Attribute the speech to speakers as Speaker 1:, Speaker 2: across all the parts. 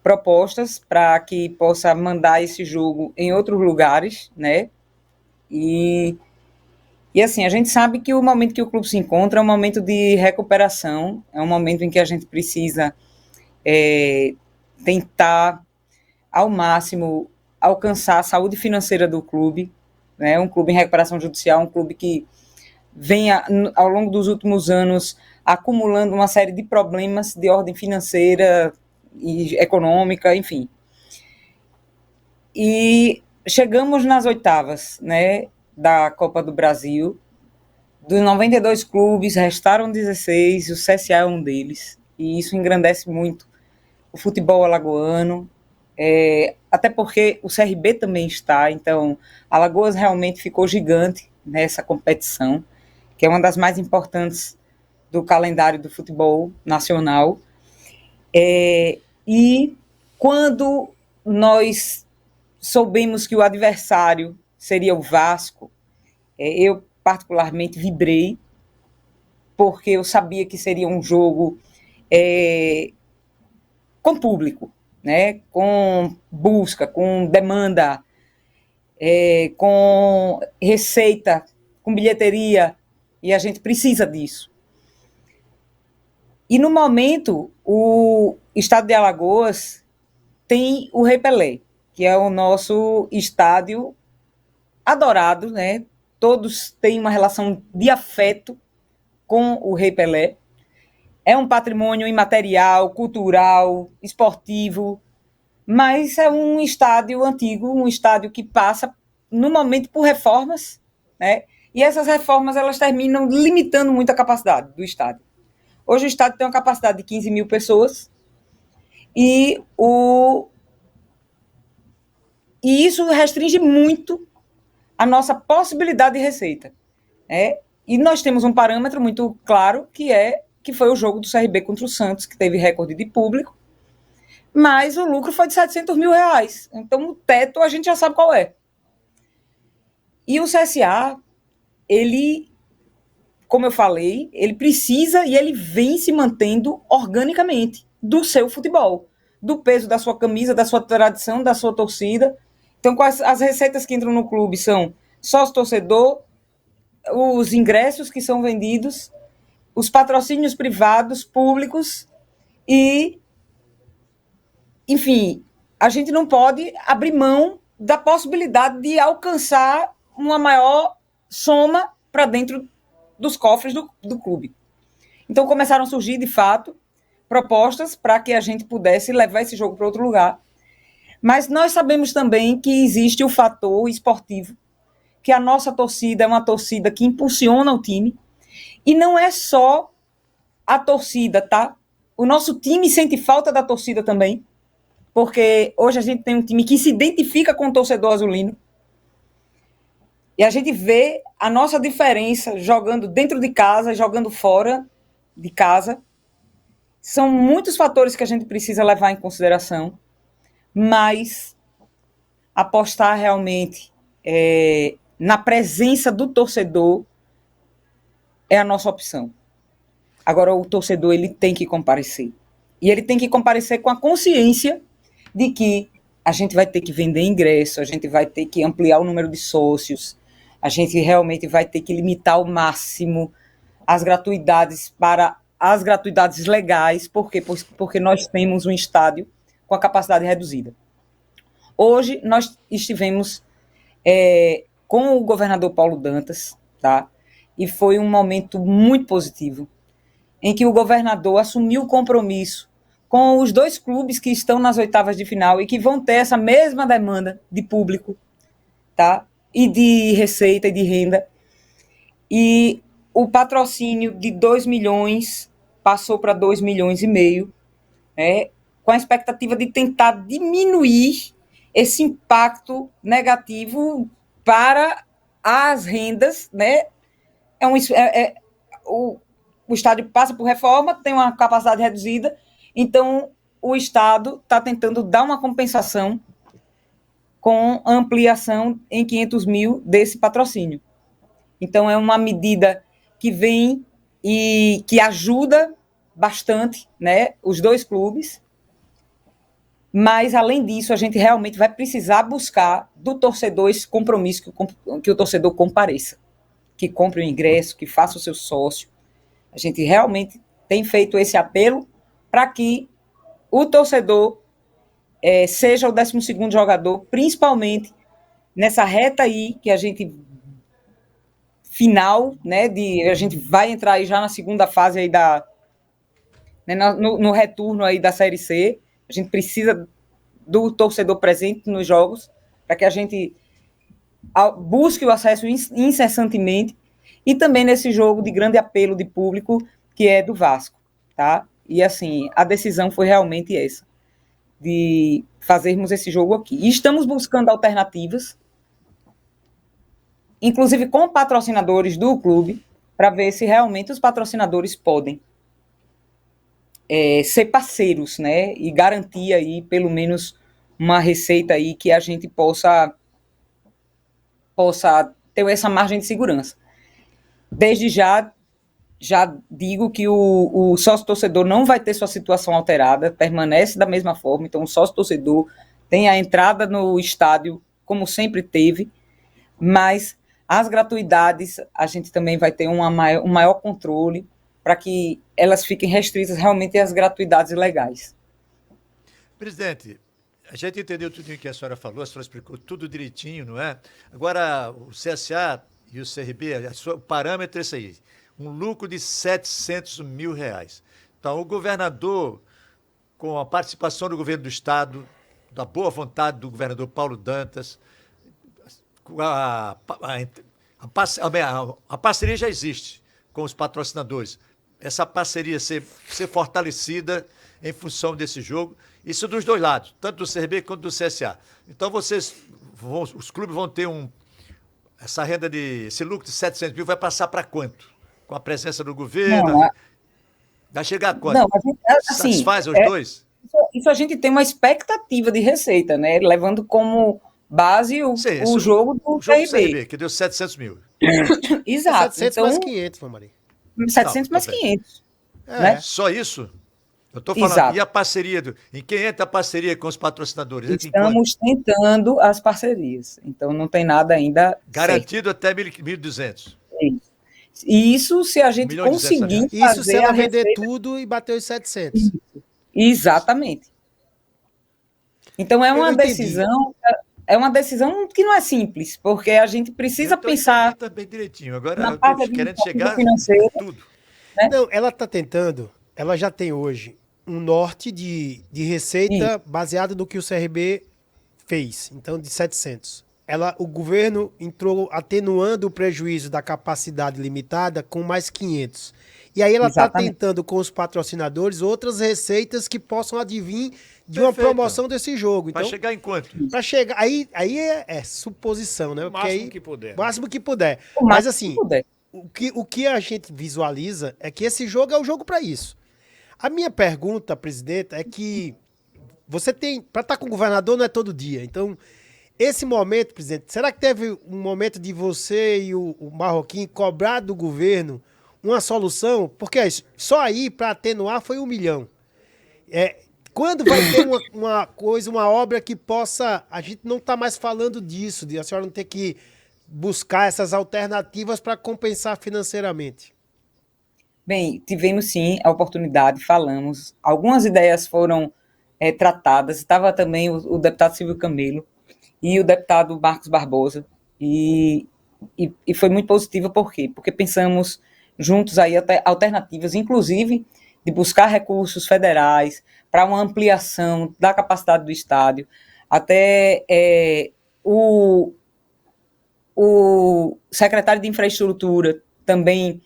Speaker 1: propostas para que possa mandar esse jogo em outros lugares, né? E, e assim, a gente sabe que o momento que o clube se encontra é um momento de recuperação, é um momento em que a gente precisa tentar ao máximo alcançar a saúde financeira do clube, né? Um clube em recuperação judicial, um clube que venha, ao longo dos últimos anos, acumulando uma série de problemas de ordem financeira e econômica, enfim. E chegamos nas oitavas, né, da Copa do Brasil. Dos 92 clubes, restaram 16, e o CSA é um deles. E isso engrandece muito o futebol alagoano, até porque o CRB também está, então Alagoas realmente ficou gigante nessa competição, que é uma das mais importantes do calendário do futebol nacional. E quando nós soubemos que o adversário seria o Vasco, eu particularmente vibrei, porque eu sabia que seria um jogo com público, né? Com busca, com demanda, com receita, com bilheteria, e a gente precisa disso. E no momento, o estado de Alagoas tem o Rei Pelé, que é o nosso estádio adorado, né? Todos têm uma relação de afeto com o Rei Pelé. É um patrimônio imaterial, cultural, esportivo, mas é um estádio antigo, um estádio que passa, no momento, por reformas, né? E essas reformas elas terminam limitando muito a capacidade do estádio. Hoje o estádio tem uma capacidade de 15 mil pessoas e, e isso restringe muito a nossa possibilidade de receita. Né? E nós temos um parâmetro muito claro, que foi o jogo do CRB contra o Santos, que teve recorde de público, mas o lucro foi de 700 mil reais. Então o teto a gente já sabe qual é. E o CSA, ele, como eu falei, ele precisa e ele vem se mantendo organicamente do seu futebol, do peso da sua camisa, da sua tradição, da sua torcida. Então, quais as receitas que entram no clube são sócio-torcedor, os ingressos que são vendidos, os patrocínios privados, públicos e, enfim, a gente não pode abrir mão da possibilidade de alcançar uma maior soma para dentro dos cofres do clube. Então começaram a surgir, de fato, propostas para que a gente pudesse levar esse jogo para outro lugar. Mas nós sabemos também que existe o fator esportivo, que a nossa torcida é uma torcida que impulsiona o time, e não é só a torcida, tá? O nosso time sente falta da torcida também, porque hoje a gente tem um time que se identifica com o torcedor azulino, e a gente vê a nossa diferença jogando dentro de casa, jogando fora de casa. São muitos fatores que a gente precisa levar em consideração, mas apostar realmente na presença do torcedor é a nossa opção. Agora, o torcedor ele tem que comparecer. E ele tem que comparecer com a consciência de que a gente vai ter que vender ingresso, a gente vai ter que ampliar o número de sócios, a gente realmente vai ter que limitar ao máximo as gratuidades para as gratuidades legais, porque nós temos um estádio com a capacidade reduzida. Hoje nós estivemos com o governador Paulo Dantas, tá? E foi um momento muito positivo, em que o governador assumiu o compromisso com os dois clubes que estão nas oitavas de final e que vão ter essa mesma demanda de público, tá? E de receita e de renda. E o patrocínio de 2 milhões passou para 2 milhões e meio, né, com a expectativa de tentar diminuir esse impacto negativo para as rendas, né? O estádio passa por reforma, tem uma capacidade reduzida, então o Estado está tentando dar uma compensação com ampliação em 500 mil desse patrocínio. Então é uma medida que vem e que ajuda bastante, né, os dois clubes. Mas, além disso, a gente realmente vai precisar buscar do torcedor esse compromisso que o torcedor compareça, que compre o ingresso, que faça o seu sócio. A gente realmente tem feito esse apelo para que o torcedor seja o 12º jogador, principalmente nessa reta aí que a gente final, né, a gente vai entrar aí já na segunda fase aí né, no retorno aí da Série C. A gente precisa do torcedor presente nos jogos para que a gente busque o acesso incessantemente, e também nesse jogo de grande apelo de público que é do Vasco, tá? E assim, a decisão foi realmente essa, de fazermos esse jogo aqui. E estamos buscando alternativas, inclusive com patrocinadores do clube, para ver se realmente os patrocinadores podem ser parceiros, né? E garantir aí pelo menos uma receita aí que a gente possa ter essa margem de segurança. Desde já digo que o sócio-torcedor não vai ter sua situação alterada, permanece da mesma forma. Então, o sócio-torcedor tem a entrada no estádio, como sempre teve, mas as gratuidades, a gente também vai ter um maior controle para que elas fiquem restritas realmente às gratuidades legais.
Speaker 2: Presidente, a gente entendeu tudo o que a senhora falou, a senhora explicou tudo direitinho, não é? Agora, o CSA e o CRB, o parâmetro é esse aí, um lucro de R$700 mil. Então, o governador, com a participação do governo do Estado, da boa vontade do governador Paulo Dantas, a parceria já existe com os patrocinadores. Essa parceria ser fortalecida em função desse jogo, isso dos dois lados, tanto do CRB quanto do CSA. Então, os clubes vão ter essa renda esse lucro de 700 mil vai passar para quanto? Com a presença do governo? Não, vai chegar a quanto?
Speaker 1: Não, a gente, assim,
Speaker 2: satisfaz os dois?
Speaker 1: Isso a gente tem uma expectativa de receita, né? Levando como base o jogo do CRB.
Speaker 2: Que deu 700 mil.
Speaker 1: Exato.
Speaker 3: 700 então, mais 500, Maria.
Speaker 1: 700 não, mais 500. Né?
Speaker 2: Só isso? Eu estou falando, exato. E a parceria? Em quem entra a parceria com os patrocinadores?
Speaker 1: Estamos tentando as parcerias. Então, não tem nada ainda
Speaker 2: garantido certo. Até 1.200.
Speaker 1: Isso se a gente conseguir fazer
Speaker 3: isso se ela vender receita... tudo e bater os 700.
Speaker 1: Isso. Exatamente. Então, é uma decisão... É uma decisão que não é simples, porque a gente precisa pensar...
Speaker 2: Também direitinho. Agora, eu estou querendo chegar tudo.
Speaker 3: Né? Não, ela está tentando... Ela já tem hoje um norte de receita baseado no que o CRB fez, então de 700. O governo entrou atenuando o prejuízo da capacidade limitada com mais 500. E aí ela está tentando com os patrocinadores outras receitas que possam advir de uma promoção desse jogo. Então,
Speaker 2: para chegar em quanto?
Speaker 3: Para chegar... Aí é suposição, né?
Speaker 2: O máximo que puder.
Speaker 3: O máximo que puder. Mas assim, o que a gente visualiza é que esse jogo é o jogo para isso. A minha pergunta, presidente, é que você tem... Para estar com o governador não é todo dia. Então, esse momento, presidente, será que teve um momento de você e o Marroquim cobrar do governo uma solução? Porque só aí, para atenuar, foi 1 milhão. Quando vai ter uma obra que possa... A gente não está mais falando disso, de a senhora não ter que buscar essas alternativas para compensar financeiramente.
Speaker 1: Bem, tivemos sim a oportunidade, falamos. Algumas ideias foram tratadas. Estava também o deputado Silvio Camelo e o deputado Marcos Barbosa. E foi muito positivo, por quê? Porque pensamos juntos aí alternativas, inclusive de buscar recursos federais para uma ampliação da capacidade do estádio. Até o secretário de Infraestrutura também...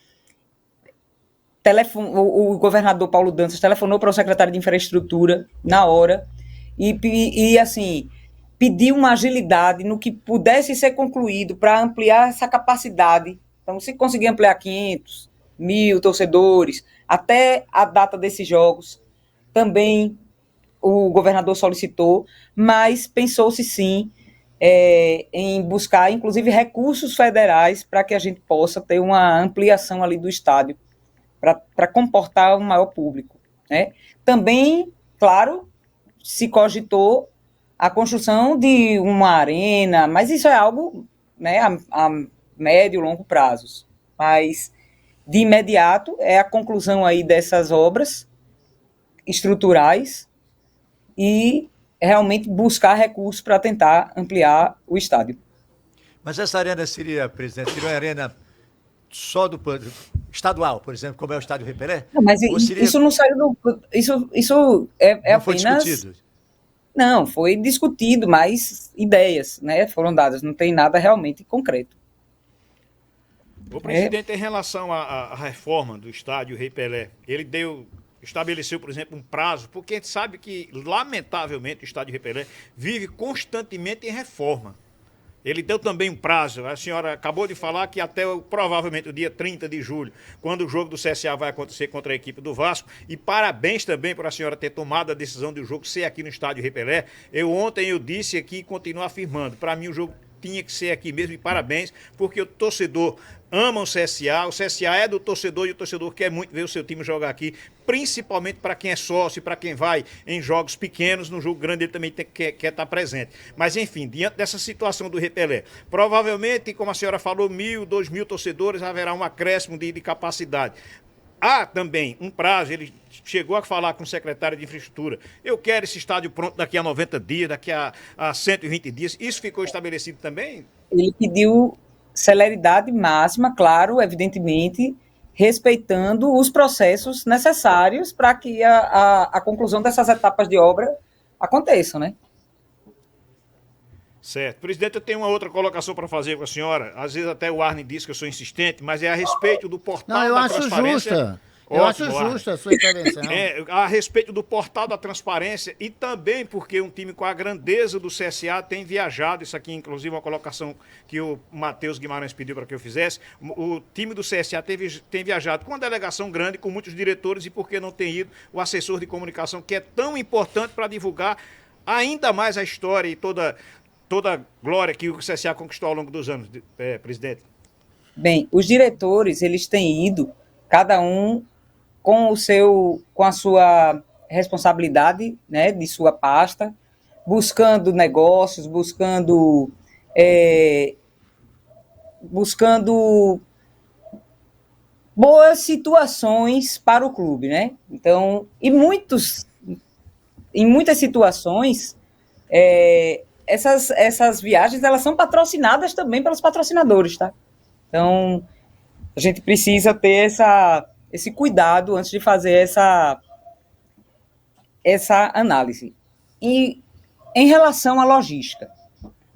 Speaker 1: O governador Paulo Dantas telefonou para o secretário de Infraestrutura na hora e assim, pediu uma agilidade no que pudesse ser concluído para ampliar essa capacidade. Então, se conseguir ampliar 500 mil torcedores até a data desses jogos, também o governador solicitou, mas pensou-se sim em buscar, inclusive, recursos federais para que a gente possa ter uma ampliação ali do estádio, para comportar um maior público. Né? Também, claro, se cogitou a construção de uma arena, mas isso é algo, né, a médio e longo prazos. Mas, de imediato, é a conclusão aí dessas obras estruturais e realmente buscar recursos para tentar ampliar o estádio.
Speaker 2: Mas essa arena seria, presidente, seria uma arena só do estadual, por exemplo, como é o estádio Rei Pelé?
Speaker 1: Não, mas
Speaker 2: seria...
Speaker 1: isso não saiu do... Isso é
Speaker 2: não
Speaker 1: apenas...
Speaker 2: foi discutido?
Speaker 1: Não, foi discutido, mas ideias, né, foram dadas, não tem nada realmente concreto.
Speaker 4: O presidente, em relação à reforma do estádio Rei Pelé, ele estabeleceu, por exemplo, um prazo, porque a gente sabe que, lamentavelmente, o estádio Rei Pelé vive constantemente em reforma. Ele deu também um prazo, a senhora acabou de falar que até provavelmente o dia 30 de julho, quando o jogo do CSA vai acontecer contra a equipe do Vasco, e parabéns também por a senhora ter tomado a decisão de o jogo ser aqui no estádio Rei Pelé. Ontem eu disse aqui e continuo afirmando, para mim o jogo tinha que ser aqui mesmo, e parabéns, porque o torcedor ama o CSA é do torcedor e o torcedor quer muito ver o seu time jogar aqui, principalmente para quem é sócio, para quem vai em jogos pequenos, no jogo grande ele também quer estar presente. Mas enfim, diante dessa situação do Rei Pelé, provavelmente, como a senhora falou, 1.000, 2.000 torcedores, haverá um acréscimo de capacidade. Há também um prazo, ele chegou a falar com o secretário de infraestrutura, eu quero esse estádio pronto daqui a 90 dias, daqui a 120 dias, isso ficou estabelecido também?
Speaker 1: Ele pediu celeridade máxima, claro, evidentemente, respeitando os processos necessários para que a conclusão dessas etapas de obra aconteçam, né?
Speaker 4: Certo. Presidente, eu tenho uma outra colocação para fazer com a senhora. Às vezes até o Arne diz que eu sou insistente, mas é a respeito do portal da transparência.
Speaker 5: Justa.
Speaker 4: Ótimo,
Speaker 5: eu acho justa a sua intervenção.
Speaker 4: A respeito do portal da transparência e também porque um time com a grandeza do CSA tem viajado, isso aqui inclusive uma colocação que o Matheus Guimarães pediu para que eu fizesse, o time do CSA tem viajado com uma delegação grande, com muitos diretores, e por que não tem ido o assessor de comunicação, que é tão importante para divulgar ainda mais a história e toda a glória que o CSA conquistou ao longo dos anos, presidente?
Speaker 1: Bem, os diretores, eles têm ido, cada um com a sua responsabilidade, né, de sua pasta, buscando negócios, buscando boas situações para o clube, né? Então, em muitas situações, essas viagens, elas são patrocinadas também pelos patrocinadores, tá? Então, a gente precisa ter esse cuidado antes de fazer essa análise. E em relação à logística,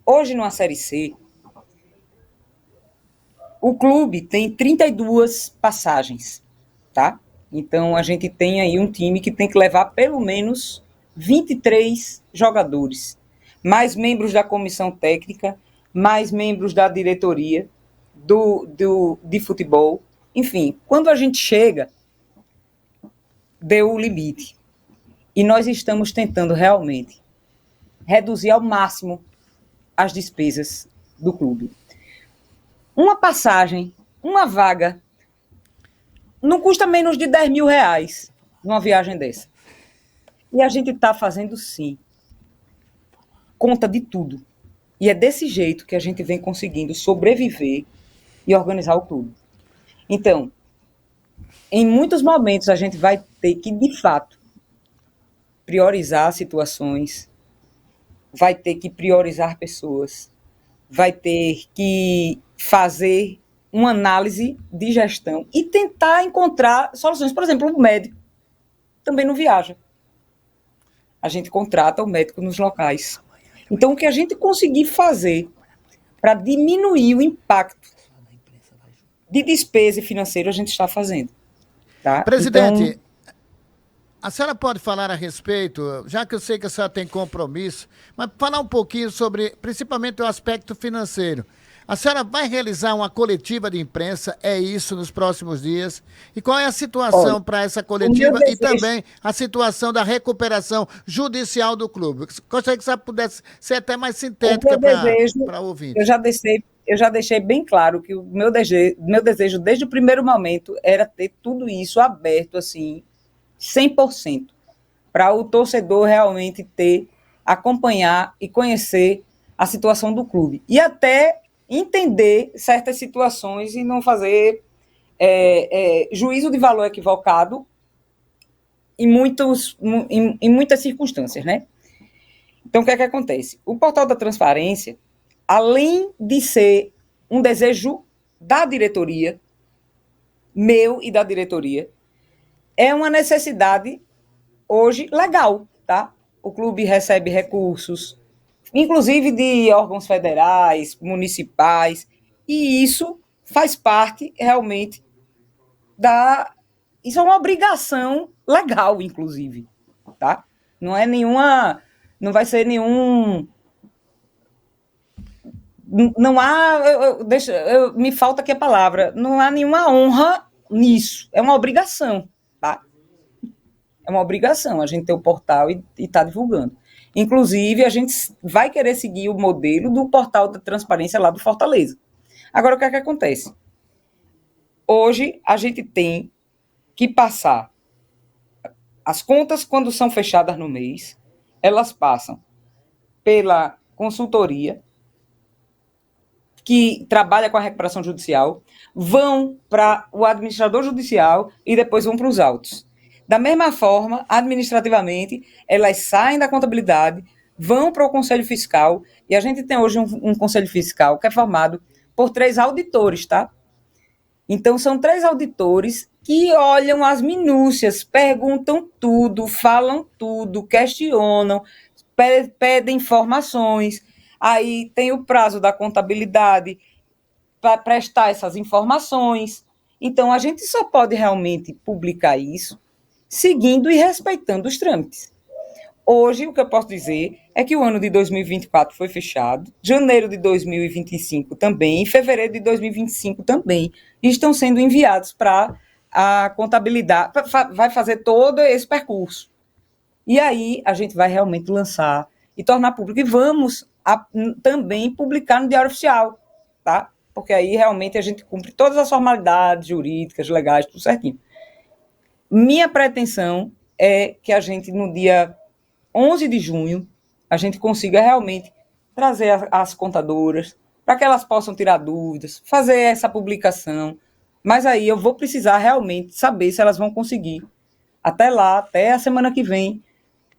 Speaker 1: hoje numa Série C, o clube tem 32 passagens, tá? Então, a gente tem aí um time que tem que levar pelo menos 23 jogadores, mais membros da comissão técnica, mais membros da diretoria de futebol. Enfim, quando a gente chega, deu o limite. E nós estamos tentando realmente reduzir ao máximo as despesas do clube. Uma passagem, uma vaga, não custa menos de R$10.000 numa viagem dessa. E a gente está fazendo, sim, conta de tudo. E é desse jeito que a gente vem conseguindo sobreviver e organizar o clube. Então, em muitos momentos a gente vai ter que, de fato, priorizar situações, vai ter que priorizar pessoas, vai ter que fazer uma análise de gestão e tentar encontrar soluções. Por exemplo, o médico também não viaja. A gente contrata o médico nos locais. Então, o que a gente conseguir fazer para diminuir o impacto de despesa financeira, a gente está fazendo. Tá?
Speaker 5: Presidente,
Speaker 1: então,
Speaker 5: a senhora pode falar a respeito, já que eu sei que a senhora tem compromisso, mas falar um pouquinho sobre, principalmente, o aspecto financeiro. A senhora vai realizar uma coletiva de imprensa, é isso, nos próximos dias? E qual é a situação para essa coletiva e também a situação da recuperação judicial do clube? Gostaria que a senhora pudesse ser até mais sintética para ouvir.
Speaker 1: Eu já deixei bem claro que o meu desejo, desde o primeiro momento, era ter tudo isso aberto, assim, 100%. para o torcedor realmente acompanhar e conhecer a situação do clube. E até entender certas situações e não fazer juízo de valor equivocado em muitas circunstâncias, né? Então, o que é que acontece? O portal da transparência, além de ser um desejo da diretoria, meu e da diretoria, é uma necessidade hoje legal, tá? O clube recebe recursos, inclusive de órgãos federais, municipais, e isso faz parte realmente isso é uma obrigação legal, inclusive, tá? Não vai ser nenhum. Não há. Me falta aqui a palavra. Não há nenhuma honra nisso. É uma obrigação, tá? É uma obrigação a gente ter o portal e estar divulgando. Inclusive, a gente vai querer seguir o modelo do portal da transparência lá do Fortaleza. Agora, o que é que acontece? Hoje, a gente tem que passar as contas, quando são fechadas no mês, elas passam pela consultoria, que trabalha com a recuperação judicial, vão para o administrador judicial e depois vão para os autos. Da mesma forma, administrativamente, elas saem da contabilidade, vão para o Conselho Fiscal, e a gente tem hoje um Conselho Fiscal que é formado por 3 auditores, tá? Então, são 3 auditores que olham as minúcias, perguntam tudo, falam tudo, questionam, pedem informações. Aí tem o prazo da contabilidade para prestar essas informações. Então, a gente só pode realmente publicar isso seguindo e respeitando os trâmites. Hoje, o que eu posso dizer é que o ano de 2024 foi fechado, janeiro de 2025 também, fevereiro de 2025 também, e estão sendo enviados para a contabilidade, vai fazer todo esse percurso. E aí, a gente vai realmente lançar e tornar público. E vamos também publicar no Diário Oficial, tá? Porque aí, realmente, a gente cumpre todas as formalidades jurídicas, legais, tudo certinho. Minha pretensão é que a gente, no dia 11 de junho, a gente consiga realmente trazer as contadoras para que elas possam tirar dúvidas, fazer essa publicação. Mas aí eu vou precisar realmente saber se elas vão conseguir, até lá, até a semana que vem,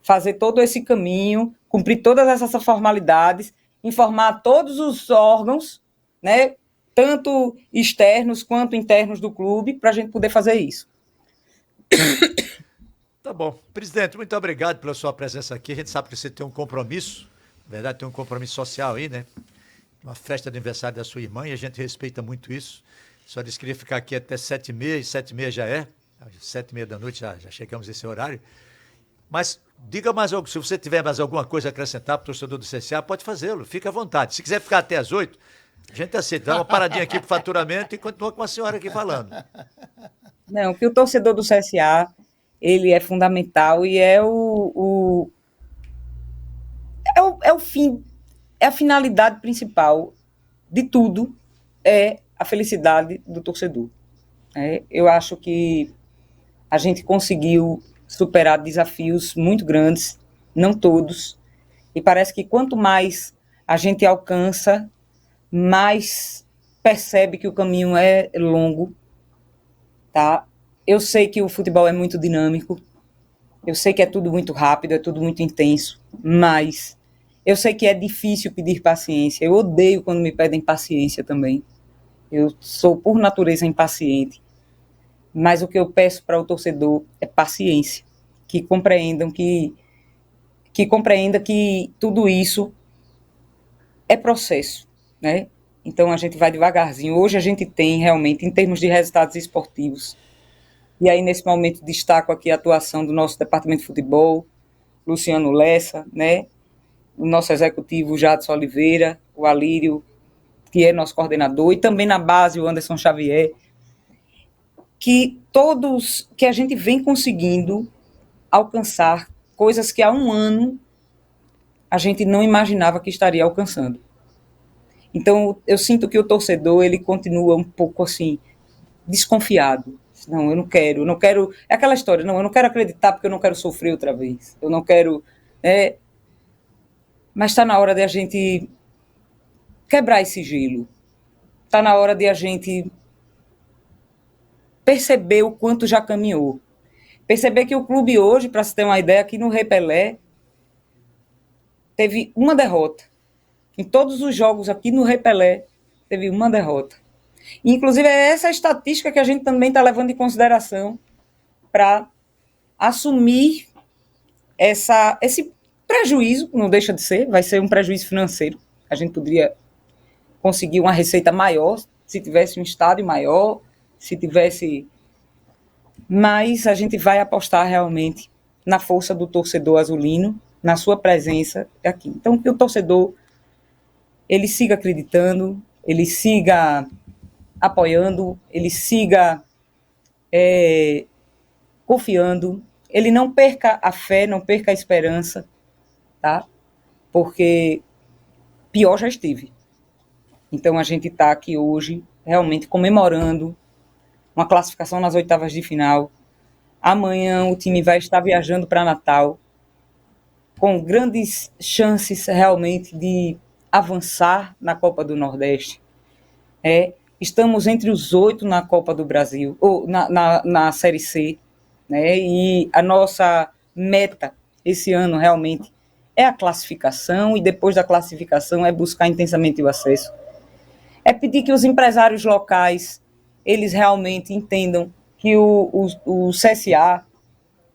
Speaker 1: fazer todo esse caminho, cumprir todas essas formalidades, informar todos os órgãos, né, tanto externos quanto internos do clube, para a gente poder fazer isso.
Speaker 2: Tá bom. Presidente, muito obrigado pela sua presença aqui. A gente sabe que você tem um compromisso, na verdade tem um compromisso social aí, né? Uma festa de aniversário da sua irmã e a gente respeita muito isso. Só disse que queria ficar aqui até 7h30, e 7h30 já é. 7h30 da noite já chegamos nesse horário. Mas diga mais algo, se você tiver mais alguma coisa a acrescentar para o torcedor do CSA, pode fazê-lo, fique à vontade. Se quiser ficar até às 8h, a gente aceita. Dá uma paradinha aqui para o faturamento e continua com a senhora aqui falando.
Speaker 1: Não, que o torcedor do CSA, ele é fundamental e é o fim, é a finalidade principal de tudo, é a felicidade do torcedor. Eu acho que a gente conseguiu superar desafios muito grandes, não todos, e parece que quanto mais a gente alcança, mais percebe que o caminho é longo, tá? Eu sei que o futebol é muito dinâmico, eu sei que é tudo muito rápido, é tudo muito intenso, mas eu sei que é difícil pedir paciência. Eu odeio quando me pedem paciência também. Eu sou, por natureza, impaciente. Mas o que eu peço para o torcedor é paciência, que compreendam que tudo isso é processo, né? Então a gente vai devagarzinho. Hoje a gente tem realmente, em termos de resultados esportivos, e aí nesse momento destaco aqui a atuação do nosso departamento de futebol, Luciano Lessa, né? O nosso executivo Jadson Oliveira, o Alírio, que é nosso coordenador, e também na base o Anderson Xavier, que a gente vem conseguindo alcançar coisas que há um ano a gente não imaginava que estaria alcançando. Então, eu sinto que o torcedor, ele continua um pouco assim, desconfiado, Não, eu não quero, é aquela história, não, eu não quero acreditar porque eu não quero sofrer outra vez, eu não quero, mas está na hora de a gente quebrar esse gelo, está na hora de a gente perceber o quanto já caminhou, perceber que o clube hoje, para se ter uma ideia, aqui no Rei Pelé, teve uma derrota, em todos os jogos aqui no Rei Pelé, teve uma derrota. Inclusive, é essa estatística que a gente também está levando em consideração para assumir esse prejuízo, não deixa de ser, vai ser um prejuízo financeiro. A gente poderia conseguir uma receita maior se tivesse um estádio maior, se tivesse... Mas a gente vai apostar realmente na força do torcedor azulino, na sua presença aqui. Então, que o torcedor ele siga acreditando, ele siga apoiando, ele siga confiando, ele não perca a fé, não perca a esperança, tá? Porque pior já esteve. Então a gente está aqui hoje realmente comemorando uma classificação nas oitavas de final. Amanhã o time vai estar viajando para Natal com grandes chances realmente de avançar na Copa do Nordeste. Estamos entre os 8 na Copa do Brasil, ou na Série C, né? E a nossa meta esse ano realmente é a classificação, e depois da classificação é buscar intensamente o acesso. É pedir que os empresários locais, eles realmente entendam que o CSA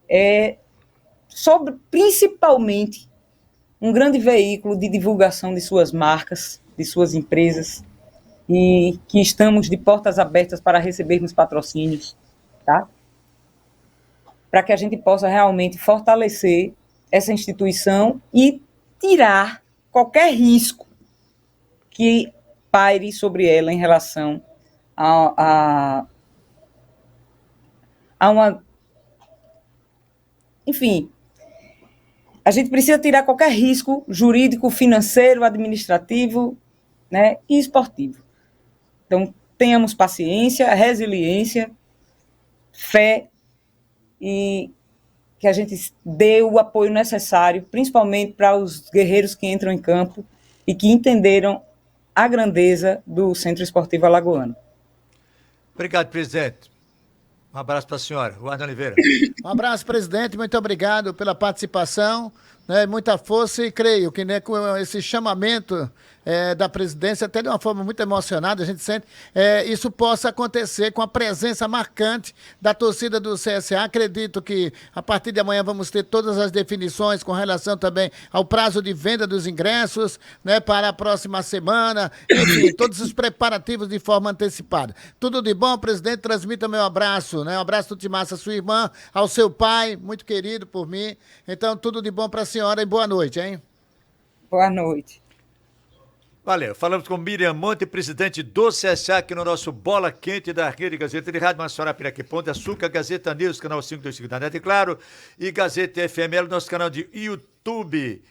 Speaker 1: é principalmente um grande veículo de divulgação de suas marcas, de suas empresas, e que estamos de portas abertas para recebermos patrocínios, tá? Para que a gente possa realmente fortalecer essa instituição e tirar qualquer risco que paire sobre ela em relação a uma... Enfim, a gente precisa tirar qualquer risco jurídico, financeiro, administrativo, né, e esportivo. Então, tenhamos paciência, resiliência, fé, e que a gente dê o apoio necessário, principalmente para os guerreiros que entram em campo e que entenderam a grandeza do Centro Esportivo Alagoano.
Speaker 2: Obrigado, presidente. Um abraço para a senhora. Wagner Oliveira.
Speaker 5: Um abraço, presidente. Muito obrigado pela participação. Né, muita força, e creio que, né, com esse chamamento da presidência, até de uma forma muito emocionada, a gente sente, isso possa acontecer com a presença marcante da torcida do CSA. Acredito que a partir de amanhã vamos ter todas as definições com relação também ao prazo de venda dos ingressos, né, para a próxima semana, enfim, todos os preparativos de forma antecipada. Tudo de bom, presidente, transmita meu abraço, né, um abraço do Timassa, sua irmã, ao seu pai, muito querido por mim. Então, tudo de bom para a senhora e boa noite, hein?
Speaker 1: Boa noite.
Speaker 2: Valeu. Falamos com Miriam Monte, presidente do CSA, aqui no nosso Bola Quente da Rede Gazeta de Rádio Massorá, Piraquê, Pão de Açúcar, Gazeta News, canal 525 da NET, claro, e Gazeta FML, nosso canal de YouTube.